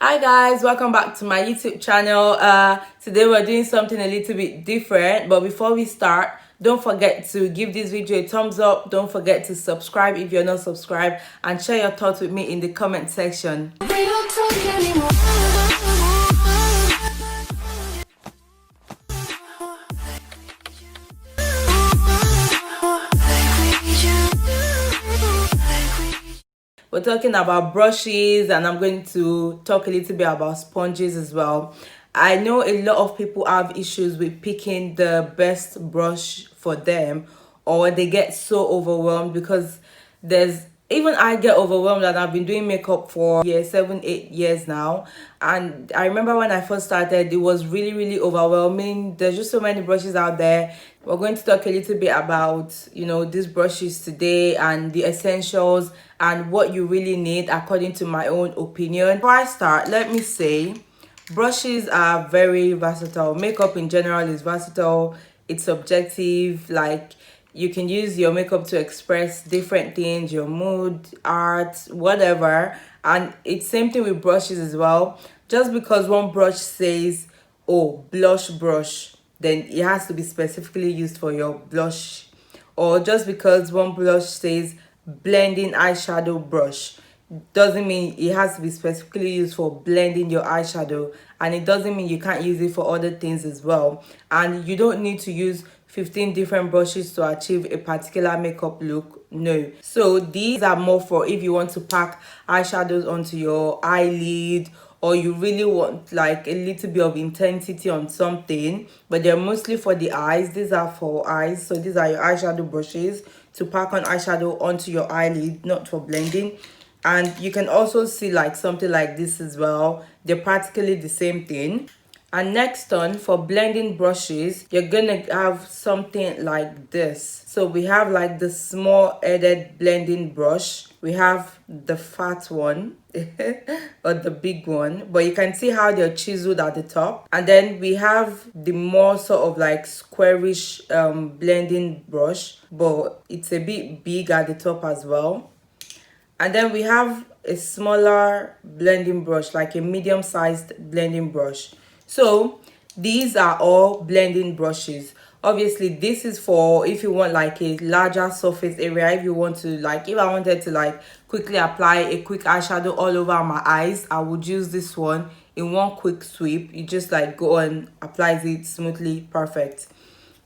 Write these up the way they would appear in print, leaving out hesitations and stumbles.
Hi guys, welcome back to my YouTube channel. Today we're doing something a little bit different, but before we start, don't forget to give this video a thumbs up. Don't forget to subscribe if you're not subscribed, and share your thoughts with me in the comment section. We don't talk anymore. We're talking about brushes, and I'm going to talk a little bit about sponges as well. I know a lot of people have issues with picking the best brush for them, or they get so overwhelmed because even I get overwhelmed, and I've been doing makeup for 7-8 years now. And I remember when I first started, it was really overwhelming. There's just so many brushes out there. We're going to talk a little bit about these brushes today, and the essentials and what you really need according to my own opinion. Before I start, let me say brushes are very versatile. Makeup in general is versatile. It's subjective. Like, you can use your makeup to express different things, your mood, art, whatever. And it's same thing with brushes as well. Just because one brush says, oh, blush brush, then it has to be specifically used for your blush. Or just because one blush says blending eyeshadow brush, doesn't mean it has to be specifically used for blending your eyeshadow, and it doesn't mean you can't use it for other things as well. And you don't need to use 15 different brushes to achieve a particular makeup look. No. So these are more for if you want to pack eyeshadows onto your eyelid, or you really want like a little bit of intensity on something, but they're mostly for the eyes. These are for eyes. So these are your eyeshadow brushes to pack on eyeshadow onto your eyelid, not for blending. And you can also see like something like this as well. They're practically the same thing. And next on, for blending brushes, you're gonna have something like this. So we have like the small headed blending brush. We have the fat one or the big one, but you can see how they're chiseled at the top. And then we have the more sort of like squarish blending brush, but it's a bit big at the top as well. And then we have a smaller blending brush, like a medium-sized blending brush. So these are all blending brushes. Obviously, this is for if you want like a larger surface area. If you want to, like, if I wanted to like quickly apply a quick eyeshadow all over my eyes, I would use this one in one quick sweep. You just like go and apply it smoothly, perfect.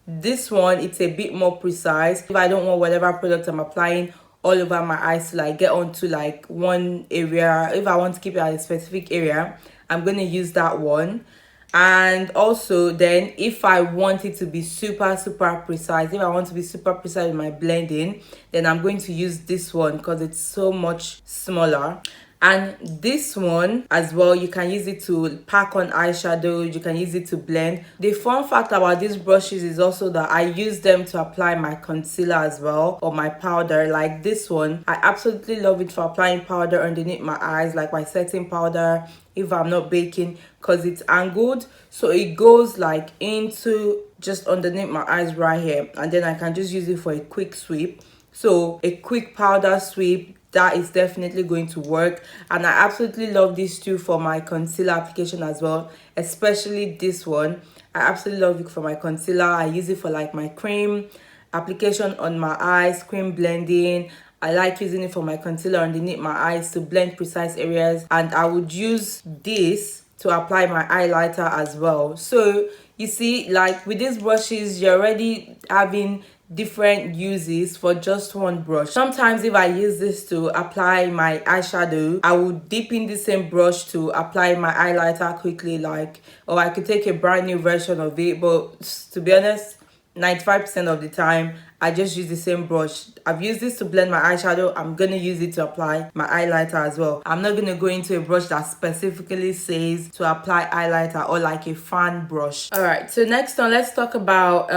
This one, it's a bit more precise. If I don't want whatever product I'm applying all over my eyes to like get onto like one area, if I want to keep it at a specific area, I'm going to use that one. And also then if I want it to be super precise, if I want to be super precise in my blending, then I'm going to use this one because it's so much smaller. And this one as well, you can use it to pack on eyeshadow, you can use it to blend. The fun fact about these brushes is also that I use them to apply my concealer as well, or my powder. Like this one, I absolutely love it for applying powder underneath my eyes, like my setting powder if I'm not baking, because it's angled, so it goes like into just underneath my eyes right here, and then I can just use it for a quick sweep. So a quick powder sweep, that is definitely going to work. And I absolutely love these two for my concealer application as well, especially this one. I absolutely love it for my concealer. I use it for like my cream application on my eyes, cream blending. I like using it for my concealer underneath my eyes to blend precise areas, and I would use this to apply my highlighter as well. So you see, like with these brushes, you're already having different uses for just one brush. Sometimes if I use this to apply my eyeshadow, I would dip in the same brush to apply my highlighter quickly, like, or I could take a brand new version of it. But to be honest, 95% of the time I just use the same brush. I've used this to blend my eyeshadow, I'm gonna use it to apply my highlighter as well. I'm not gonna go into a brush that specifically says to apply highlighter, or like a fan brush. All right, so next on, let's talk about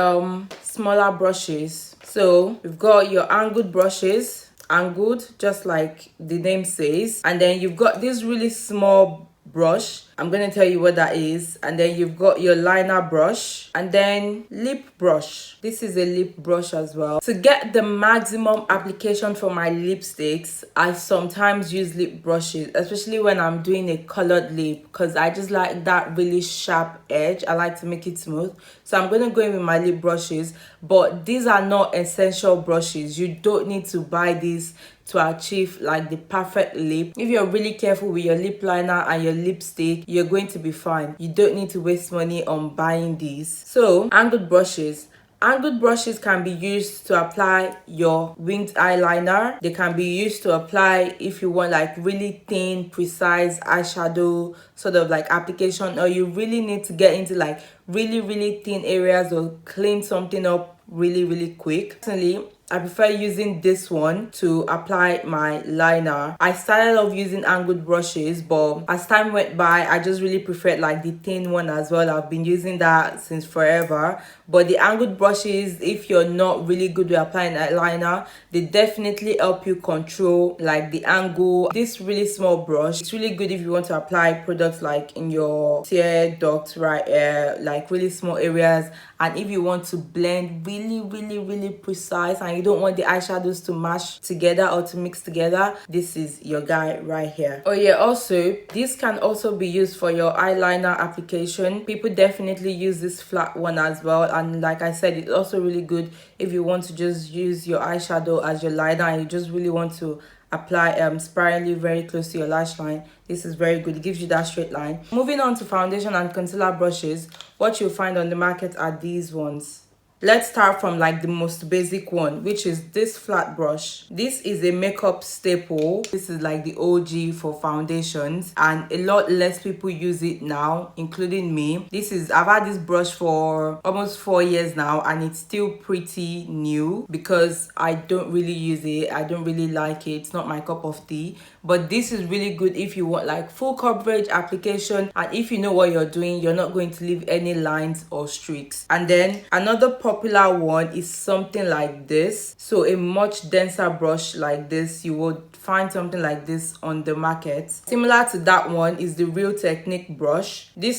smaller brushes. So we've got your angled brushes, angled just like the name says, and then you've got these really small brush. I'm gonna tell you what that is. And then you've got your liner brush and then lip brush. This is a lip brush as well. To get the maximum application for my lipsticks, I sometimes use lip brushes, especially when I'm doing a colored lip, because I just like that really sharp edge. I like to make it smooth. So I'm gonna go in with my lip brushes, but these are not essential brushes. You don't need to buy these to achieve like the perfect lip. If you're really careful with your lip liner and your lipstick, you're going to be fine. You don't need to waste money on buying these. So angled brushes. Angled brushes can be used to apply your winged eyeliner. They can be used to apply if you want like really thin, precise eyeshadow sort of like application, or you really need to get into like really thin areas or clean something up really quick. Personally, I prefer using this one to apply my liner. I started off using angled brushes, but as time went by, I just really preferred like the thin one as well. I've been using that since forever. But the angled brushes, if you're not really good with applying eyeliner, they definitely help you control like the angle. This really small brush, it's really good if you want to apply products like in your tear ducts right here, like really small areas. And if you want to blend really precise and you don't want the eyeshadows to mash together or to mix together, this is your guy right here. Oh yeah, also this can also be used for your eyeliner application. People definitely use this flat one as well, and like I said, it's also really good if you want to just use your eyeshadow as your liner and you just really want to apply sparingly very close to your lash line. This is very good. It gives you that straight line. Moving on to foundation and concealer brushes, what you'll find on the market are these ones. Let's start from like the most basic one, which is this flat brush. This is a makeup staple. This is like the OG for foundations, and a lot less people use it now, including me. I've had this brush for almost 4 years now, and it's still pretty new because I don't really use it. I don't really like it. It's not my cup of tea. But this is really good if you want like full coverage application, and if you know what you're doing, you're not going to leave any lines or streaks. And then another popular one is something like this. So a much denser brush like this, you would find something like this on the market. Similar to that one is the Real Technique brush. The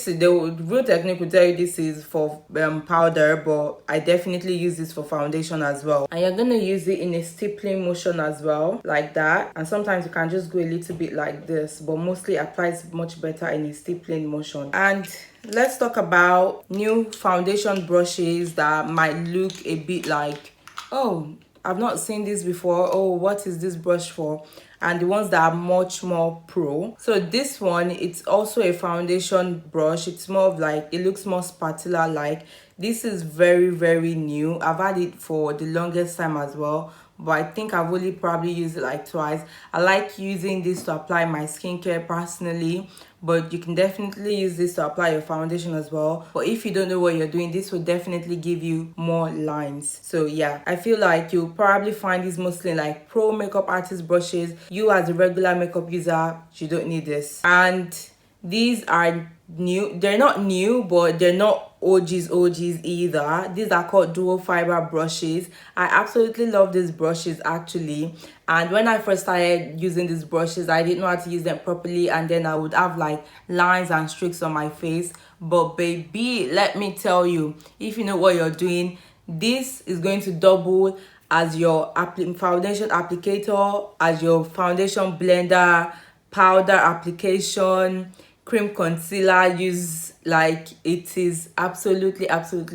Real Technique will tell you this is for powder, but I definitely use this for foundation as well. And you're gonna use it in a stippling motion as well, like that. And sometimes you can just go a little bit like this, but mostly applies much better in a stippling motion. And let's talk about new foundation brushes that might look a bit like, oh, I've not seen this before. Oh, what is this brush for? And the ones that are much more pro. So this one, it's also a foundation brush. It's more of like, it looks more spatula like. This is very new. I've had it for the longest time as well, but I think I've only probably used it like twice. I like using this to apply my skincare personally, but you can definitely use this to apply your foundation as well. But if you don't know what you're doing, this will definitely give you more lines. So yeah, I feel like you'll probably find these mostly like pro makeup artist brushes. You as a regular makeup user, you don't need this. And these are new. They're not new, but they're not OGs either. These are called dual fiber brushes. I absolutely love these brushes actually. And when I first started using these brushes, I didn't know how to use them properly, and then I would have like lines and streaks on my face. But baby, let me tell you, if you know what you're doing, this is going to double as your foundation applicator, as your foundation blender, powder application, cream concealer use. Like, it is absolutely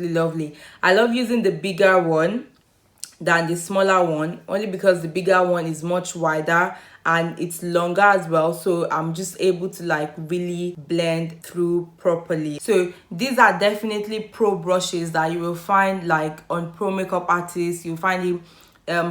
lovely. I love using the bigger one than the smaller one, only because the bigger one is much wider and it's longer as well, so I'm just able to like really blend through properly. So these are definitely pro brushes that you will find like on pro makeup artists. You'll find it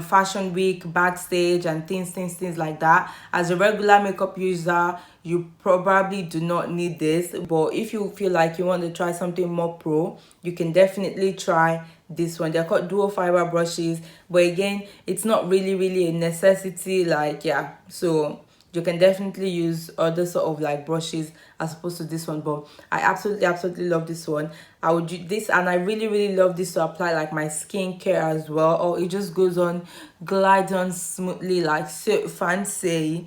fashion week, backstage, and things like that. As a regular makeup user, you probably do not need this, but if you feel like you want to try something more pro, you can definitely try this one. They're called dual fiber brushes, but again, it's not really a necessity. Like, yeah, so you can definitely use other sort of like brushes as opposed to this one. But I absolutely love this one. I would do this, and I really love this to apply like my skincare as well. Or it just goes on, glides on smoothly, like so fancy.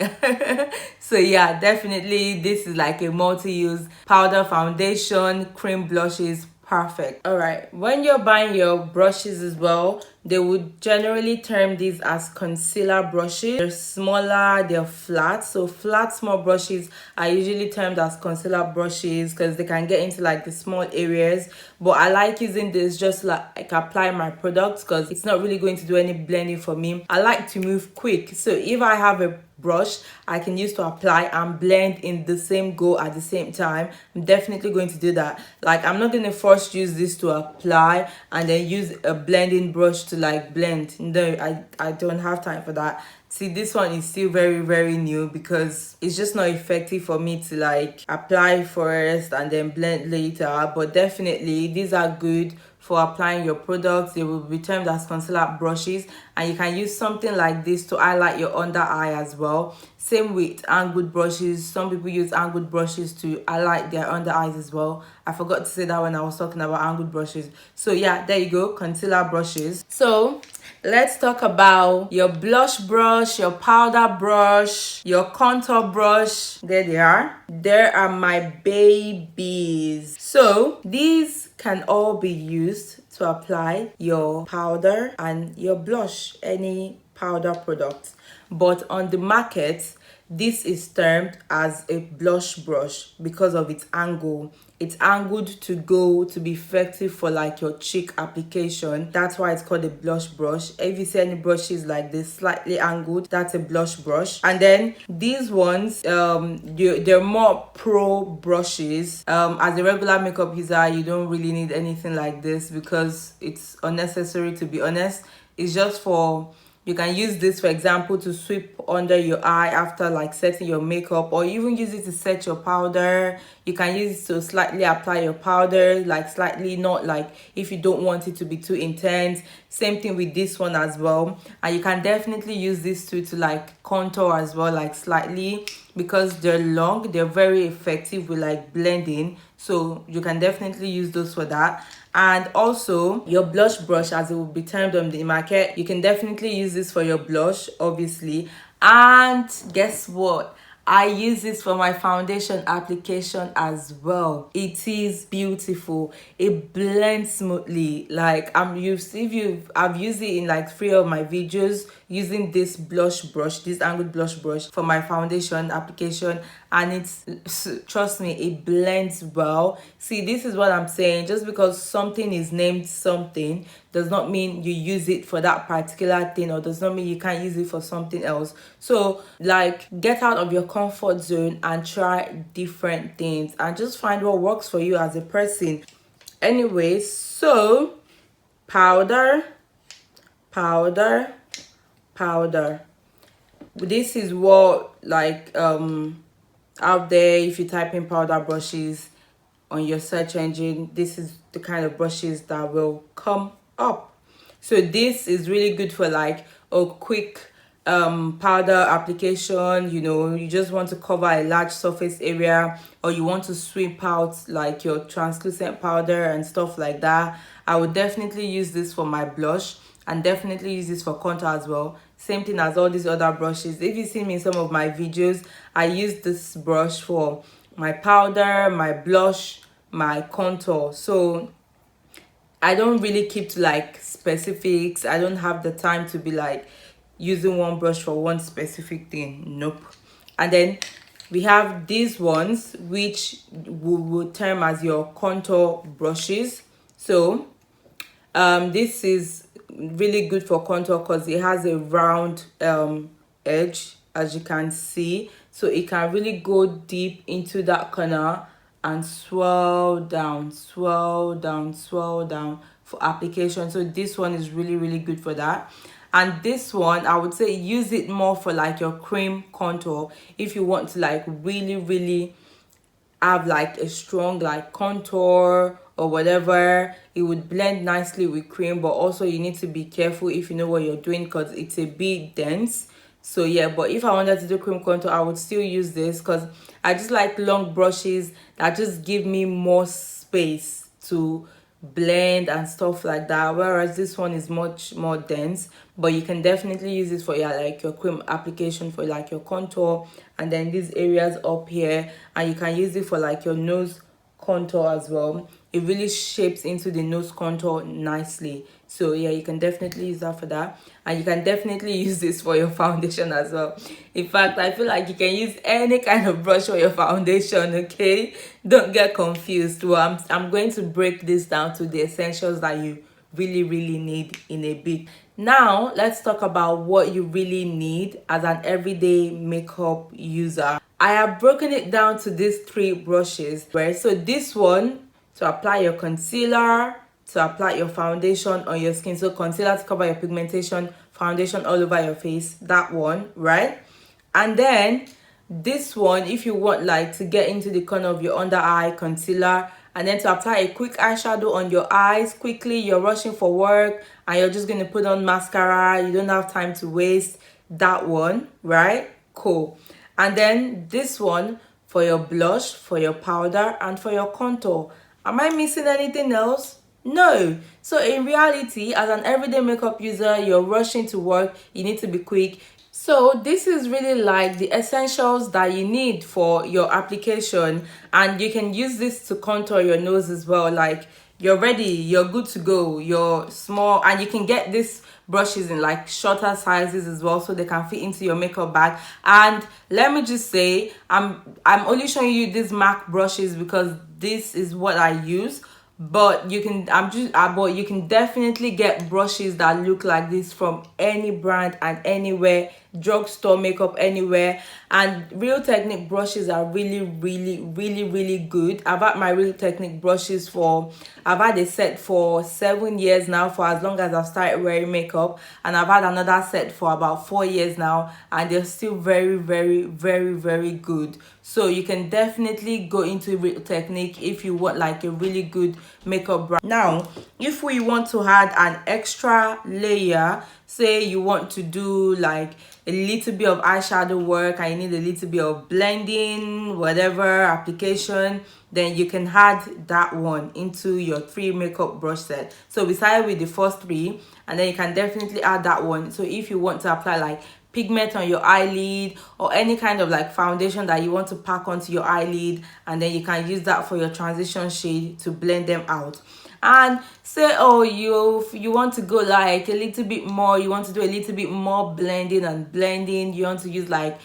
So yeah, definitely this is like a multi-use powder, foundation, cream, blushes, perfect. All right, when you're buying your brushes as well, they would generally term these as concealer brushes. They're smaller, they're flat. So flat small brushes are usually termed as concealer brushes because they can get into like the small areas. But I like using this just like apply my products because it's not really going to do any blending for me. I like to move quick, so if I have a brush I can use to apply and blend in the same go at the same time, I'm definitely going to do that. Like, I'm not going to first use this to apply and then use a blending brush to like blend. No, I don't have time for that. See, this one is still very new because it's just not effective for me to like apply first and then blend later. But definitely these are good for applying your products. They will be termed as concealer brushes, and you can use something like this to highlight your under eye as well. Same with angled brushes. Some people use angled brushes to highlight their under eyes as well. I forgot to say that when I was talking about angled brushes. So yeah, there you go, concealer brushes. So let's talk about your blush brush, your powder brush, your contour brush. There they are. There are my babies. So these can all be used to apply your powder and your blush, any powder product. But on the market, this is termed as a blush brush because of its angle. It's angled to go to be effective for like your cheek application. That's why it's called a blush brush. If you see any brushes like this slightly angled, that's a blush brush. And then these ones, they're more pro brushes. As a regular makeup user, you don't really need anything like this because it's unnecessary, to be honest. It's just for, you can use this, for example, to sweep under your eye after like setting your makeup, or even use it to set your powder. You can use it to slightly apply your powder, like slightly, not like if you don't want it to be too intense. Same thing with this one as well. And you can definitely use this too to like contour as well, like slightly, because they're long, they're very effective with like blending. So you can definitely use those for that. And also your blush brush, as it will be termed on the market, you can definitely use this for your blush, obviously. And guess what, I use this for my foundation application as well. It is beautiful. It blends smoothly. Like, I've used it in like 3 of my videos using this blush brush, this angled blush brush for my foundation application, and it's, trust me, it blends well. See, this is what I'm saying. Just because something is named something does not mean you use it for that particular thing, or does not mean you can't use it for something else. So like, get out of your comfort zone and try different things and just find what works for you as a person. Anyway, so powder, powder, powder. This is what like out there, if you type in powder brushes on your search engine, this is the kind of brushes that will come up. So this is really good for like a quick powder application. You know, you just want to cover a large surface area, or you want to sweep out like your translucent powder and stuff like that. I would definitely use this for my blush, and definitely use this for contour as well. Same thing as all these other brushes. If you see me in some of my videos, I use this brush for my powder, my blush, my contour. So I don't really keep to like specifics. I don't have the time to be like using one brush for one specific thing. Nope. And then we have these ones, which we will term as your contour brushes. So this is really good for contour because it has a round edge, as you can see, so it can really go deep into that corner and swirl down for application. So this one is really good for that. And this one, I would say use it more for like your cream contour. If you want to like really have like a strong like contour or whatever, it would blend nicely with cream. But also you need to be careful if you know what you're doing, because it's a bit dense. So yeah, but if I wanted to do cream contour, I would still use this because I just like long brushes that just give me more space to blend and stuff like that, whereas this one is much more dense. But you can definitely use this for your like your cream application, for like your contour, and then these areas up here, and you can use it for like your nose contour as well. It really shapes into the nose contour nicely. So yeah, you can definitely use that for that, and you can definitely use this for your foundation as well. In fact, I feel like you can use any kind of brush for your foundation. Okay, don't get confused. Well, I'm going to break this down to the essentials that you really need in a bit. Now let's talk about what you really need as an everyday makeup user. I have broken it down to these three brushes, right? So this one to apply your concealer, to apply your foundation on your skin. So concealer to cover your pigmentation, foundation all over your face, that one, right? And then this one, if you want like to get into the corner of your under eye, concealer, and then to apply a quick eyeshadow on your eyes quickly, you're rushing for work and you're just going to put on mascara, you don't have time to waste, that one, right? Cool. And then this one for your blush, for your powder, and for your contour. Am I missing anything else? No. So in reality, as an everyday makeup user, you're rushing to work, you need to be quick. So this is really like the essentials that you need for your application, and you can use this to contour your nose as well. Like you're ready, you're good to go, you're small, and you can get these brushes in like shorter sizes as well, so they can fit into your makeup bag. And let me just say, I'm only showing you these MAC brushes because this is what I use, but you can but you can definitely get brushes that look like this from any brand and anywhere, drugstore, makeup anywhere. And Real Technique brushes are really good. I've had my Real Technique brushes for, I've had a set for 7 years now, for as long as I've started wearing makeup, and I've had another set for about 4 years now, and they're still very good. So you can definitely go into Real Technique if you want like a really good makeup brand. Now, if we want to add an extra layer, say you want to do like a little bit of eyeshadow work and you need a little bit of blending, whatever application, then you can add that one into your 3 makeup brush set. So we started with the first 3, and then you can definitely add that one. So if you want to apply like pigment on your eyelid, or any kind of like foundation that you want to pack onto your eyelid, and then you can use that for your transition shade to blend them out. And say, oh, you want to go like a little bit more, you want to do a little bit more blending, you want to use like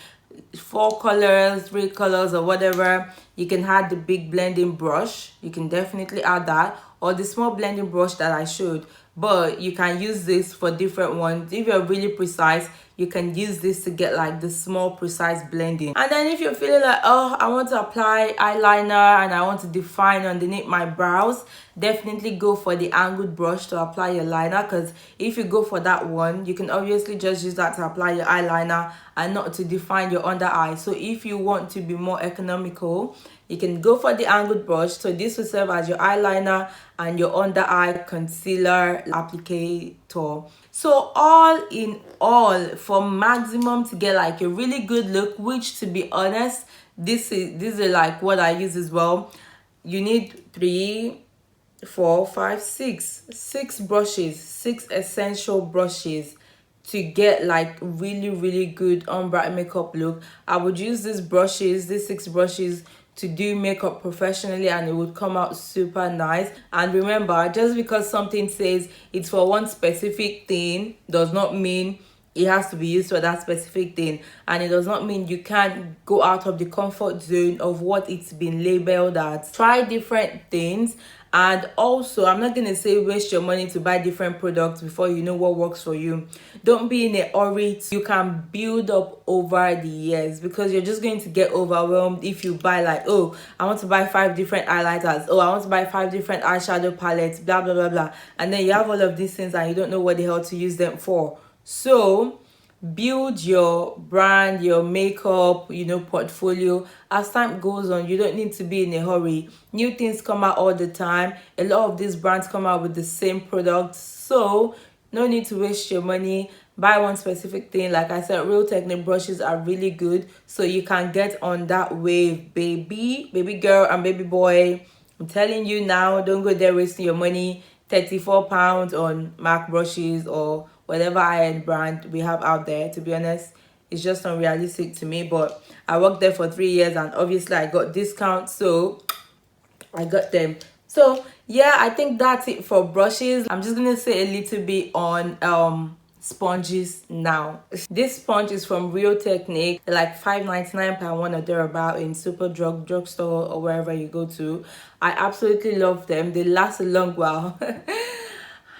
4 colors, 3 colors, or whatever, you can add the big blending brush. You can definitely add that, or the small blending brush that I showed. But you can use this for different ones. If you're really precise, you can use this to get like the small precise blending. And then if you're feeling like, oh, I want to apply eyeliner and I want to define underneath my brows, definitely go for the angled brush to apply your liner, because if you go for that one, you can obviously just use that to apply your eyeliner and not to define your under eye. So if you want to be more economical, you can go for the angled brush. So this will serve as your eyeliner and your under eye concealer applicator. So all in all, for maximum to get like a really good look, which to be honest, this is like what I use as well, you need 3, 4, 5, 6 brushes, 6 essential brushes to get like really good ombre makeup look. I would use these 6 brushes to do makeup professionally, and it would come out super nice. And remember, just because something says it's for one specific thing does not mean it has to be used for that specific thing, and it does not mean you can't go out of the comfort zone of what it's been labeled as. Try different things. And also, I'm not going to say waste your money to buy different products before you know what works for you. Don't be in a hurry. You can build up over the years, because you're just going to get overwhelmed if you buy like, oh, I want to buy 5 different highlighters. Oh, I want to buy 5 different eyeshadow palettes, blah, blah, blah, blah. And then you have all of these things and you don't know what the hell to use them for. So build your brand, your makeup, portfolio as time goes on. You don't need to be in a hurry. New things come out all the time. A lot of these brands come out with the same products, so no need to waste your money. Buy one specific thing. Like I said, Real Technique brushes are really good, so you can get on that wave, baby girl and baby boy. I'm telling you now, don't go there wasting your money. £34 on MAC brushes or whatever high-end brand we have out there. To be honest, it's just unrealistic to me, but I worked there for 3 years and obviously I got discounts, so I got them. So yeah, I think that's it for brushes. I'm just gonna say a little bit on sponges now. This sponge is from Real Technique. They're like $5.99 per one or thereabout in super drugstore or wherever you go to. I absolutely love them. They last a long while.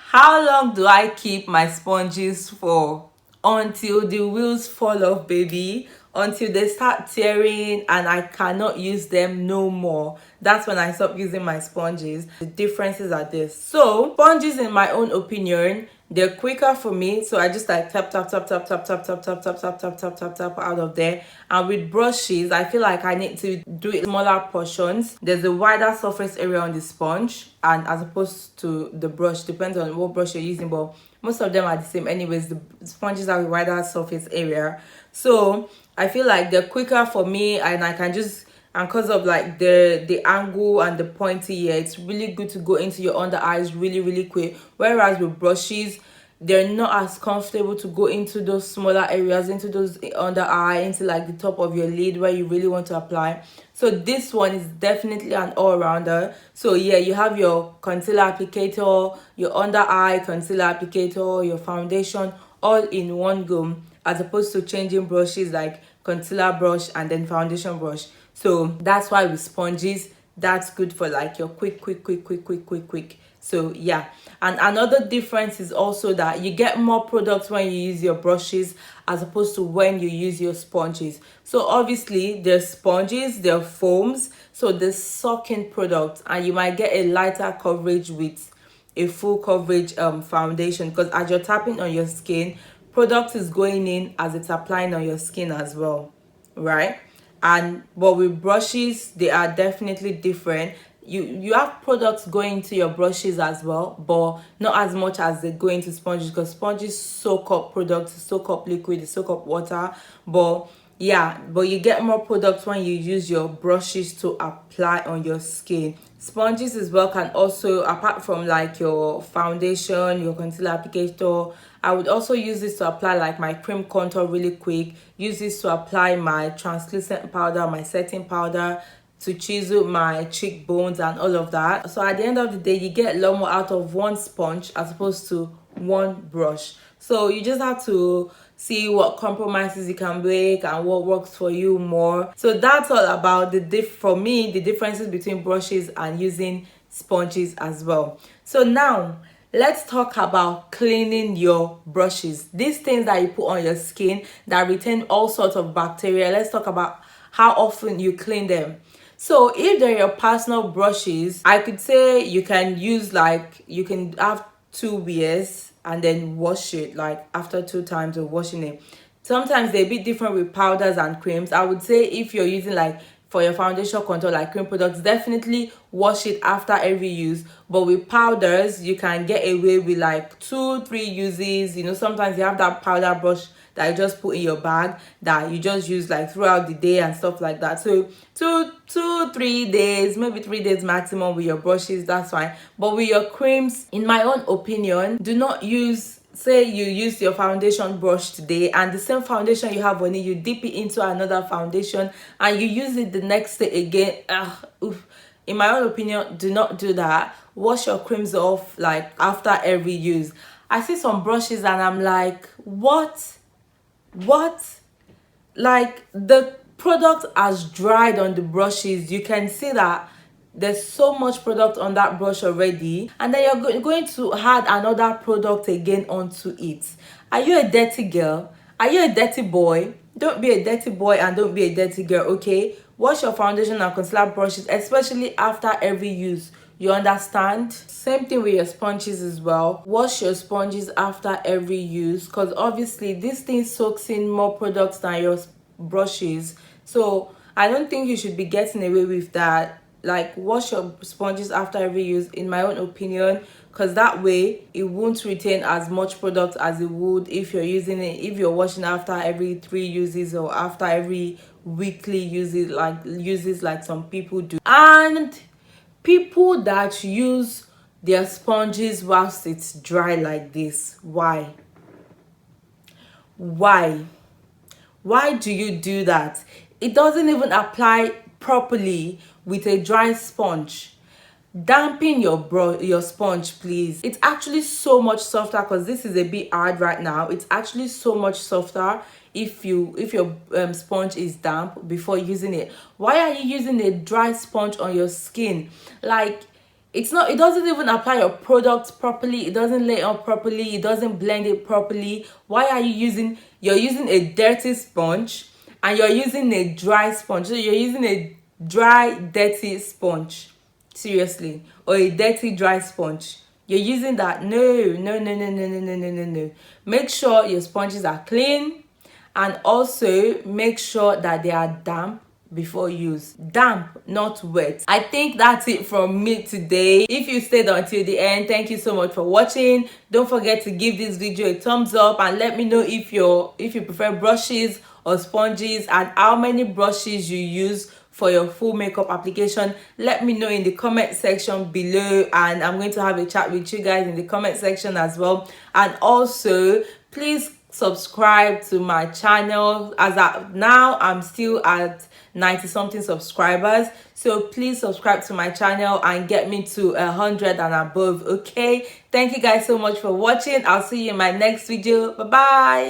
How long do I keep my sponges for? Until the wheels fall off, baby. Until they start tearing and I cannot use them no more. That's when I stop using my sponges. The differences are this. So sponges, in my own opinion, they're quicker for me, so I just like tap tap tap tap tap tap tap tap tap tap tap tap tap tap out of there. And with brushes, I feel like I need to do it smaller portions. There's a wider surface area on the sponge, and as opposed to the brush, depends on what brush you're using, but most of them are the same anyways. The sponges have a wider surface area, so I feel like they're quicker for me, and I can just, and because of like the angle and the pointy here, it's really good to go into your under eyes really quick. Whereas with brushes, they're not as comfortable to go into those smaller areas, into those under eye, into like the top of your lid where you really want to apply. So this one is definitely an all-rounder. So yeah, you have your concealer applicator, your under eye concealer applicator, your foundation all in one go, as opposed to changing brushes like concealer brush and then foundation brush. So that's why with sponges, that's good for like your quick. So yeah, and another difference is also that you get more products when you use your brushes as opposed to when you use your sponges. So obviously there's sponges, there are foams, so there's sucking products, and you might get a lighter coverage with a full coverage foundation, because as you're tapping on your skin, product is going in as it's applying on your skin as well, right? And but with brushes, they are definitely different. You have products going to your brushes as well, but not as much as they go into sponges, because sponges soak up products, soak up liquid, soak up water. But yeah, but you get more products when you use your brushes to apply on your skin. Sponges as well can also, apart from like your foundation, your concealer applicator, I would also use this to apply like my cream contour really quick, use this to apply my translucent powder, my setting powder, to chisel my cheekbones and all of that. So at the end of the day, you get a lot more out of one sponge as opposed to one brush. So you just have to see what compromises you can make and what works for you more. So that's all about for me, the differences between brushes and using sponges as well. So now let's talk about cleaning your brushes. These things that you put on your skin that retain all sorts of bacteria. Let's talk about how often you clean them. So if they're your personal brushes, I could say you can use like, you can have 2 wears and then wash it like after 2 times of washing it. Sometimes they're a bit different with powders and creams. I would say if you're using like for your foundation contour like cream products, definitely wash it after every use. But with powders, you can get away with like 2-3 uses. You know, sometimes you have that powder brush that you just put in your bag that you just use like throughout the day and stuff like that. So 3 days, maybe 3 days maximum with your brushes, that's fine. But with your creams, in my own opinion, do not use, say you use your foundation brush today and the same foundation you have on it, you dip it into another foundation and you use it the next day again. In my own opinion, do not do that. Wash your creams off like after every use. I see some brushes and I'm like, what? Like the product has dried on the brushes. You can see that there's so much product on that brush already, and then you're going to add another product again onto it. Are you a dirty girl? Are you a dirty boy? Don't be a dirty boy and don't be a dirty girl, okay? Wash your foundation and concealer brushes, especially after every use. You understand? Same thing with your sponges as well. Wash your sponges after every use, because obviously this thing soaks in more products than your brushes. So I don't think you should be getting away with that. like wash your sponges after every use, in my own opinion, because that way it won't retain as much product as it would if you're using it, if you're washing after every 3 uses or after every weekly uses like some people do. And people that use their sponges whilst it's dry like this, why why do you do that? It doesn't even apply properly with a dry sponge. Dampen your sponge, please. It's actually so much softer, because this is a bit hard right now. It's actually so much softer if your sponge is damp before using it. Why are you using a dry sponge on your skin? Like, it doesn't even apply your product properly, it doesn't lay on properly, it doesn't blend it properly. Why are you're using a dirty sponge and you're using a dry sponge? So you're using a dry dirty sponge, seriously, or a dirty dry sponge. You're using that. No. Make sure your sponges are clean, and also make sure that they are damp before use. Damp, not wet. I think that's it from me today. If you stayed until the end, thank you so much for watching. Don't forget to give this video a thumbs up, and let me know if you prefer brushes or sponges, and how many brushes you use for your full makeup application. Let me know in the comment section below, and I'm going to have a chat with you guys in the comment section as well. And also, please subscribe to my channel. As of now, I'm still at 90 something subscribers, so please subscribe to my channel and get me to 100 and above. Okay, thank you guys so much for watching. I'll see you in my next video. Bye bye.